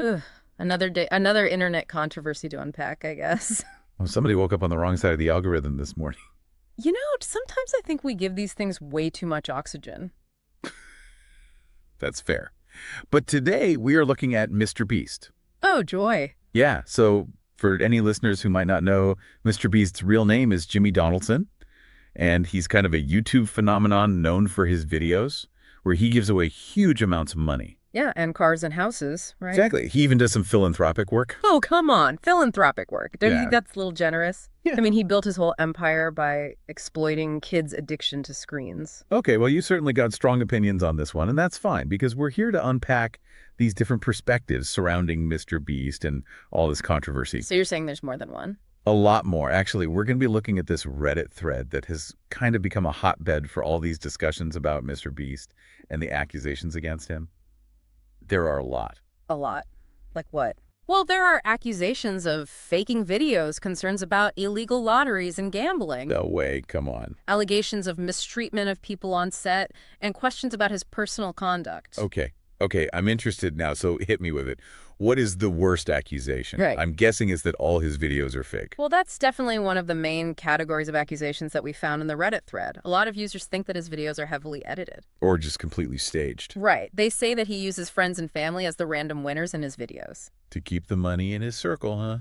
Ugh, another day, another internet controversy to unpack, I guess. Well, somebody woke up on the wrong side of the algorithm this morning. Sometimes I think we give these things way too much oxygen. That's fair. But today we are looking at Mr. Beast. Oh, joy. Yeah, so for any listeners who might not know, Mr. Beast's real name is Jimmy Donaldson, and he's kind of a YouTube phenomenon known for his videos where he gives away huge amounts of money. Yeah, and cars and houses, right? Exactly. He even does some philanthropic work. Oh, come on. Philanthropic work. Don't you think Yeah. that's a little generous? Yeah. I mean, he built his whole empire by exploiting kids' addiction to screens. Okay, well, you certainly got strong opinions on this one, and that's fine because we're here to unpack these different perspectives surrounding Mr. Beast and all this controversy. So you're saying there's more than one? A lot more. Actually, we're going to be looking at this Reddit thread that has kind of become a hotbed for all these discussions about Mr. Beast and the accusations against him. There are a lot. A lot. Like what? Well, there are accusations of faking videos, concerns about illegal lotteries and gambling, No way, come on. allegations of mistreatment of people on set, and questions about his personal conduct. Okay, I'm interested now, so hit me with it. What is the worst accusation? Right. I'm guessing is that all his videos are fake. Well, that's definitely one of the main categories of accusations that we found in the Reddit thread. A lot of users think that his videos are heavily edited. Or just completely staged. Right. They say that he uses friends and family as the random winners in his videos. To keep the money in his circle, huh?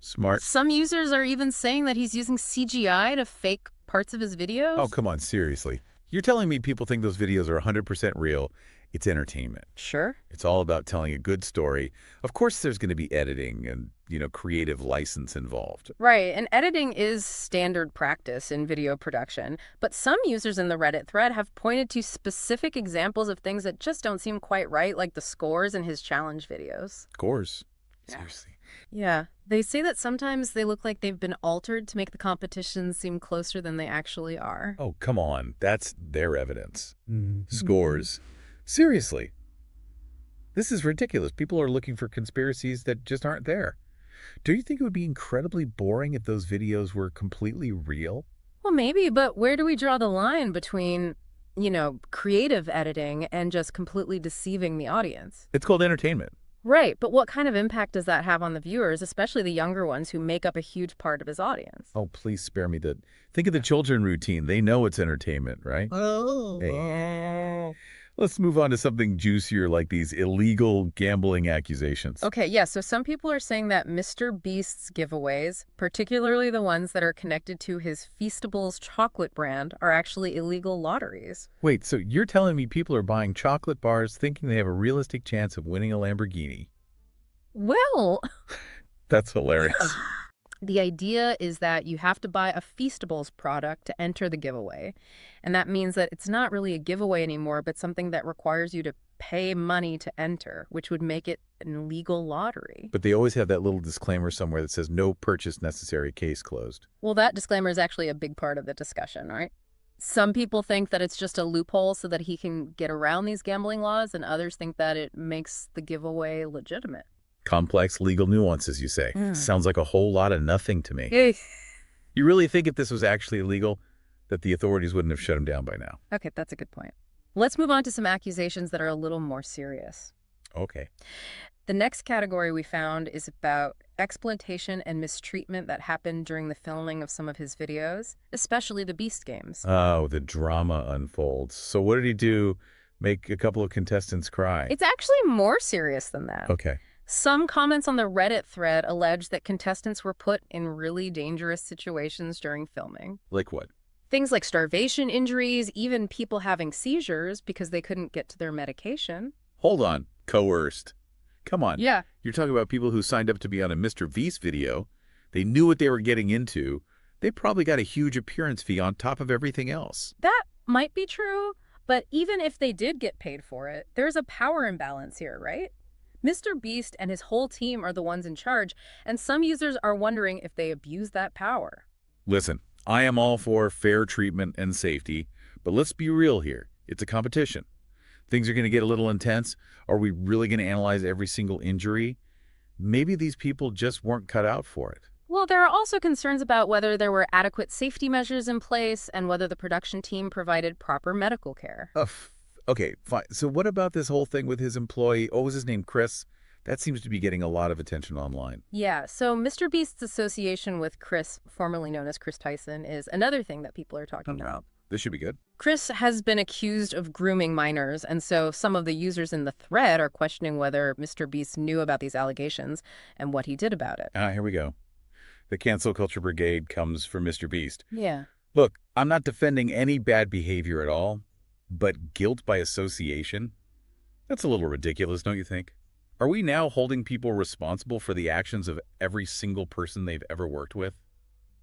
Smart. Some users are even saying that he's using CGI to fake parts of his videos. Oh, come on, seriously. You're telling me people think those videos are 100% real. It's entertainment. Sure. It's all about telling a good story. Of course there's going to be editing and, creative license involved. Right, and editing is standard practice in video production, but some users in the Reddit thread have pointed to specific examples of things that just don't seem quite right, like the scores in his challenge videos. Of course. Yeah. Seriously. Yeah, they say that sometimes they look like they've been altered to make the competitions seem closer than they actually are. Oh, come on. That's their evidence. Scores. Seriously. This is ridiculous. People are looking for conspiracies that just aren't there. Do you think it would be incredibly boring if those videos were completely real? Well, maybe, but where do we draw the line between, creative editing and just completely deceiving the audience? It's called entertainment. Right, but what kind of impact does that have on the viewers, especially the younger ones who make up a huge part of his audience? Oh, please spare me the... Think of the children routine. They know it's entertainment, right? Oh. Hey. Let's move on to something juicier like these illegal gambling accusations. Okay, yeah, so some people are saying that Mr. Beast's giveaways, particularly the ones that are connected to his Feastables chocolate brand, are actually illegal lotteries. Wait, so you're telling me people are buying chocolate bars thinking they have a realistic chance of winning a Lamborghini? Well, That's hilarious. the idea is that you have to buy a Feastables product to enter the giveaway. And that means that it's not really a giveaway anymore, but something that requires you to pay money to enter, which would make it an illegal lottery. But they always have that little disclaimer somewhere that says no purchase necessary, case closed. Well, that disclaimer is actually a big part of the discussion, right? Some people think that it's just a loophole so that he can get around these gambling laws, and others think that it makes the giveaway legitimate. Complex legal nuances, you say. Sounds like a whole lot of nothing to me. Hey. You really think if this was actually illegal, that the authorities wouldn't have shut him down by now? Okay, that's a good point. Let's move on to some accusations that are a little more serious. Okay. The next category we found is about exploitation and mistreatment that happened during the filming of some of his videos, especially the Beast games. Oh, the drama unfolds. So what did he do? Make a couple of contestants cry? It's actually more serious than that. Okay. Some comments on the Reddit thread allege that contestants were put in really dangerous situations during filming. Like what? Things like starvation injuries, even people having seizures because they couldn't get to their medication. Hold on. Coerced. Come on. Yeah. You're talking about people who signed up to be on a Mr. Beast video. They knew what they were getting into. They probably got a huge appearance fee on top of everything else. That might be true, but even if they did get paid for it, there's a power imbalance here, right? Mr. Beast and his whole team are the ones in charge, and some users are wondering if they abuse that power. Listen, I am all for fair treatment and safety, but let's be real here. It's a competition. Things are going to get a little intense. Are we really going to analyze every single injury? Maybe these people just weren't cut out for it. Well, there are also concerns about whether there were adequate safety measures in place and whether the production team provided proper medical care. Okay, fine. So what about this whole thing with his employee? What was his name? Chris? That seems to be getting a lot of attention online. Yeah, so Mr. Beast's association with Chris, formerly known as Chris Tyson, is another thing that people are talking about. This should be good. Chris has been accused of grooming minors, and so some of the users in the thread are questioning whether Mr. Beast knew about these allegations and what he did about it. Here we go. The cancel culture brigade comes from Mr. Beast. Yeah. Look, I'm not defending any bad behavior at all, but guilt by association? That's a little ridiculous, don't you think? Are we now holding people responsible for the actions of every single person they've ever worked with?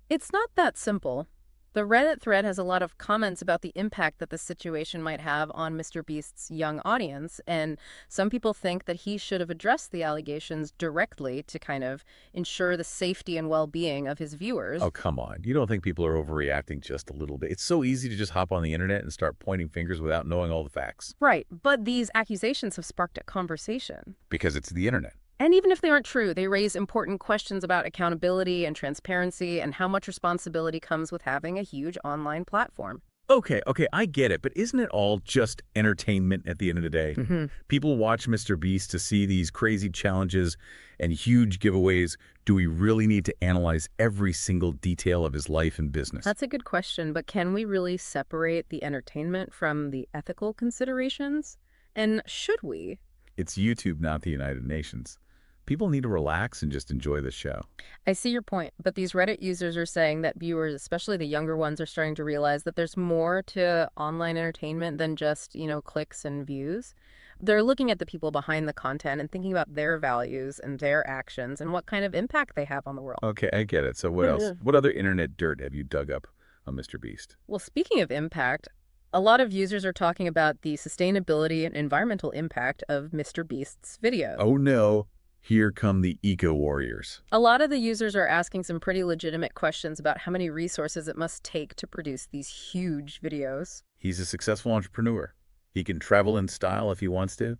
It's not that simple. The Reddit thread has a lot of comments about the impact that the situation might have on Mr. Beast's young audience, and some people think that he should have addressed the allegations directly to kind of ensure the safety and well-being of his viewers. Oh, come on. You don't think people are overreacting just a little bit? It's so easy to just hop on the internet and start pointing fingers without knowing all the facts. Right, but these accusations have sparked a conversation. Because it's the internet. And even if they aren't true, they raise important questions about accountability and transparency and how much responsibility comes with having a huge online platform. Okay, I get it, but isn't it all just entertainment at the end of the day? People watch Mr. Beast to see these crazy challenges and huge giveaways. Do we really need to analyze every single detail of his life and business? That's a good question, but can we really separate the entertainment from the ethical considerations? And should we? It's YouTube, not the United Nations. People need to relax and just enjoy the show. I see your point, but these Reddit users are saying that viewers, especially the younger ones, are starting to realize that there's more to online entertainment than just, clicks and views. They're looking at the people behind the content and thinking about their values and their actions and what kind of impact they have on the world. Okay, I get it. So what else? What other internet dirt have you dug up on Mr. Beast? Well, speaking of impact, a lot of users are talking about the sustainability and environmental impact of Mr. Beast's videos. Oh no. Here come the eco-warriors. A lot of the users are asking some pretty legitimate questions about how many resources it must take to produce these huge videos. He's a successful entrepreneur. He can travel in style if he wants to.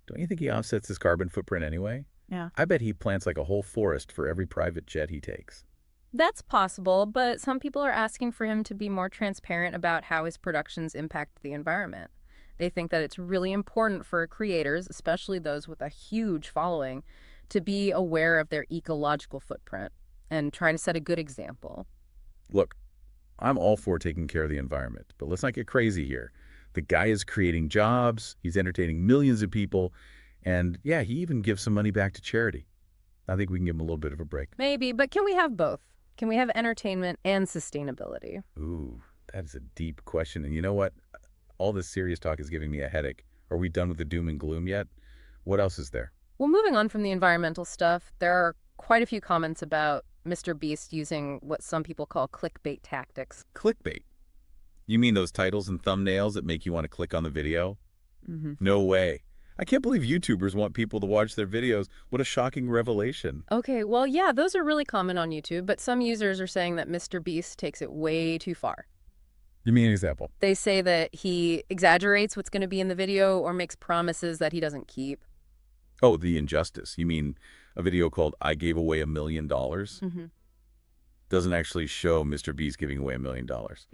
Don't you think he offsets his carbon footprint anyway? Yeah. I bet he plants like a whole forest for every private jet he takes. That's possible, but some people are asking for him to be more transparent about how his productions impact the environment. They think that it's really important for creators, especially those with a huge following, to be aware of their ecological footprint and try to set a good example. Look, I'm all for taking care of the environment, but let's not get crazy here. The guy is creating jobs, he's entertaining millions of people, and yeah, he even gives some money back to charity. I think we can give him a little bit of a break. Maybe, but can we have both? Can we have entertainment and sustainability? Ooh, that is a deep question. And you know what? All this serious talk is giving me a headache. Are we done with the doom and gloom yet? What else is there? Well, moving on from the environmental stuff, there are quite a few comments about Mr. Beast using what some people call clickbait tactics. Clickbait? You mean those titles and thumbnails that make you want to click on the video? No way. I can't believe YouTubers want people to watch their videos. What a shocking revelation. Okay, well, yeah, those are really common on YouTube, but some users are saying that Mr. Beast takes it way too far. Give me an example. They say that he exaggerates what's going to be in the video or makes promises that he doesn't keep. Oh, the injustice. You mean a video called I Gave Away $1 Million? Doesn't actually show Mr. Beast giving away $1 million.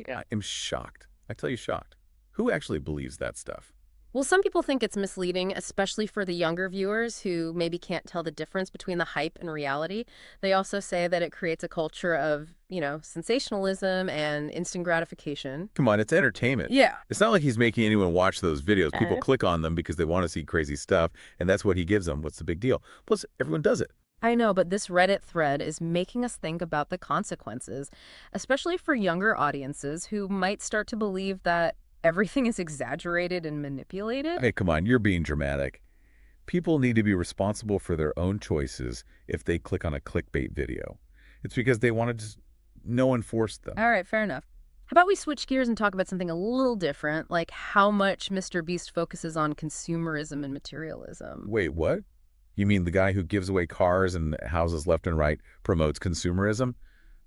Yeah. I am shocked. I tell you, shocked. Who actually believes that stuff? Well, some people think it's misleading, especially for the younger viewers who maybe can't tell the difference between the hype and reality. They also say that it creates a culture of, sensationalism and instant gratification. Come on, it's entertainment. Yeah. It's not like he's making anyone watch those videos. People click on them because they want to see crazy stuff, and that's what he gives them. What's the big deal? Plus, everyone does it. I know, but this Reddit thread is making us think about the consequences, especially for younger audiences who might start to believe that everything is exaggerated and manipulated. Hey, come on, you're being dramatic. People need to be responsible for their own choices if they click on a clickbait video. It's because they want to just, no one forced them. All right, fair enough. How about we switch gears and talk about something a little different, like how much Mr. Beast focuses on consumerism and materialism. Wait, what? You mean the guy who gives away cars and houses left and right promotes consumerism?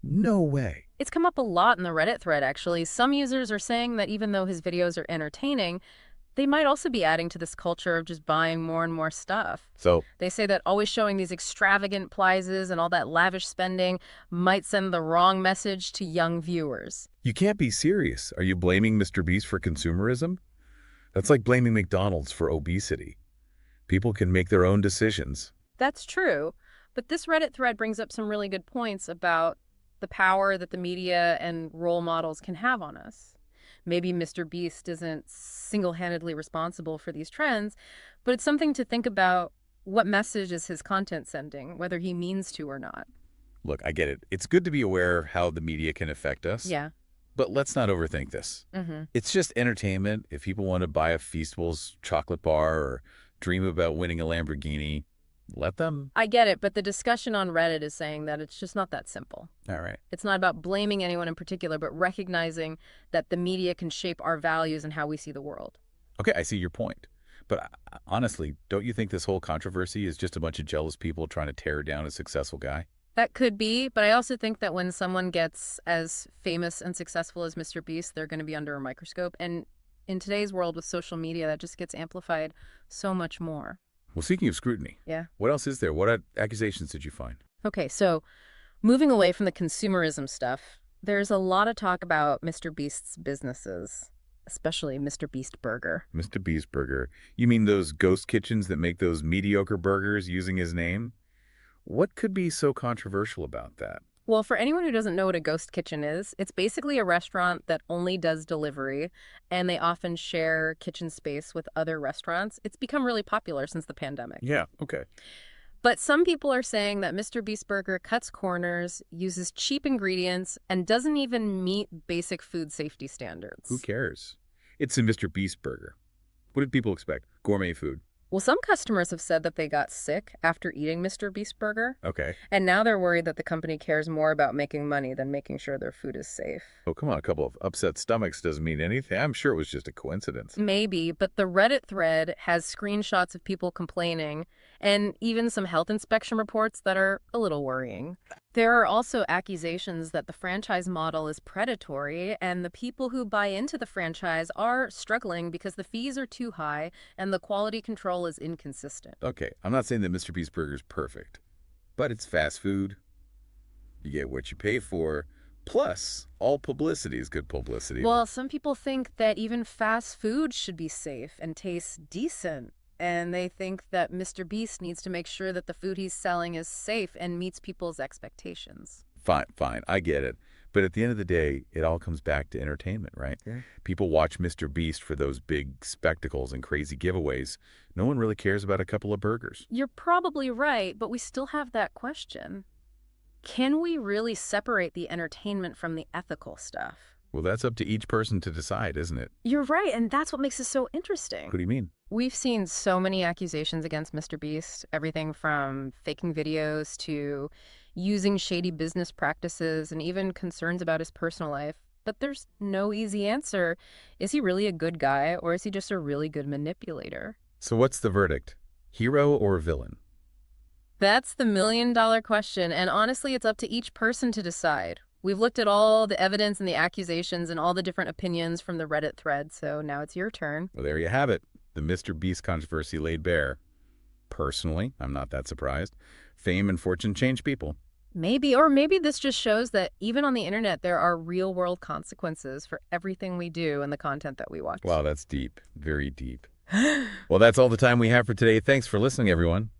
No way. It's come up a lot in the Reddit thread, actually. Some users are saying that even though his videos are entertaining, they might also be adding to this culture of just buying more and more stuff. So They say that always showing these extravagant prizes and all that lavish spending might send the wrong message to young viewers. you can't be serious. Are you blaming Mr. Beast for consumerism? That's like blaming McDonald's for obesity. People can make their own decisions. That's true. But this Reddit thread brings up some really good points about the power that the media and role models can have on us. Maybe Mr. Beast isn't single-handedly responsible for these trends, but it's something to think about. What message is his content sending, whether he means to or not? Look, I get it. It's good to be aware how the media can affect us. Yeah. But let's not overthink this. Mm-hmm. It's just entertainment. If people want to buy a Feastables chocolate bar or dream about winning a Lamborghini, let them. I get it, but the discussion on Reddit is saying that it's just not that simple. All right. It's not about blaming anyone in particular, but recognizing that the media can shape our values and how we see the world. Okay, I see your point. But honestly, don't you think this whole controversy is just a bunch of jealous people trying to tear down a successful guy? That could be, but I also think that when someone gets as famous and successful as Mr. Beast, they're going to be under a microscope. And in today's world with social media, that just gets amplified so much more. Well, speaking of scrutiny, Yeah. what else is there? What accusations did you find? Okay, so moving away from the consumerism stuff, there's a lot of talk about Mr. Beast's businesses, especially Mr. Beast Burger. Mr. Beast Burger. You mean those ghost kitchens that make those mediocre burgers using his name? What could be so controversial about that? Well, for anyone who doesn't know what a ghost kitchen is, it's basically a restaurant that only does delivery, and they often share kitchen space with other restaurants. It's become really popular since the pandemic. Yeah, okay. But some people are saying that Mr. Beast Burger cuts corners, uses cheap ingredients, and doesn't even meet basic food safety standards. Who cares? It's a Mr. Beast Burger. What did people expect? Gourmet food. Well, some customers have said that they got sick after eating Mr. Beast Burger, Okay. and now they're worried that the company cares more about making money than making sure their food is safe. Oh, come on. A couple of upset stomachs doesn't mean anything. I'm sure it was just a coincidence. Maybe, but the Reddit thread has screenshots of people complaining and even some health inspection reports that are a little worrying. There are also accusations that the franchise model is predatory and the people who buy into the franchise are struggling because the fees are too high and the quality control is inconsistent. Okay, I'm not saying that Mr. Beast Burger is perfect, but it's fast food. You get what you pay for. Plus, all publicity is good publicity. Well, some people think that even fast food should be safe and taste decent. And they think that Mr. Beast needs to make sure that the food he's selling is safe and meets people's expectations. Fine, I get it. But at the end of the day, it all comes back to entertainment, right? Yeah. People watch Mr. Beast for those big spectacles and crazy giveaways. No one really cares about a couple of burgers. You're probably right, but we still have that question. Can we really separate the entertainment from the ethical stuff? Well, that's up to each person to decide, isn't it? You're right, and that's what makes it so interesting. What do you mean? We've seen so many accusations against Mr. Beast, everything from faking videos to using shady business practices and even concerns about his personal life. But there's no easy answer. Is he really a good guy, or is he just a really good manipulator? So what's the verdict? Hero or villain? That's the million-dollar question, and honestly, it's up to each person to decide. We've looked at all the evidence and the accusations and all the different opinions from the Reddit thread, so now it's your turn. Well, there you have it. The Mr. Beast controversy laid bare. Personally, I'm not that surprised. Fame and fortune change people. Maybe, or maybe this just shows that even on the internet, there are real-world consequences for everything we do and the content that we watch. Wow, that's deep. Very deep. Well, that's all the time we have for today. Thanks for listening, everyone.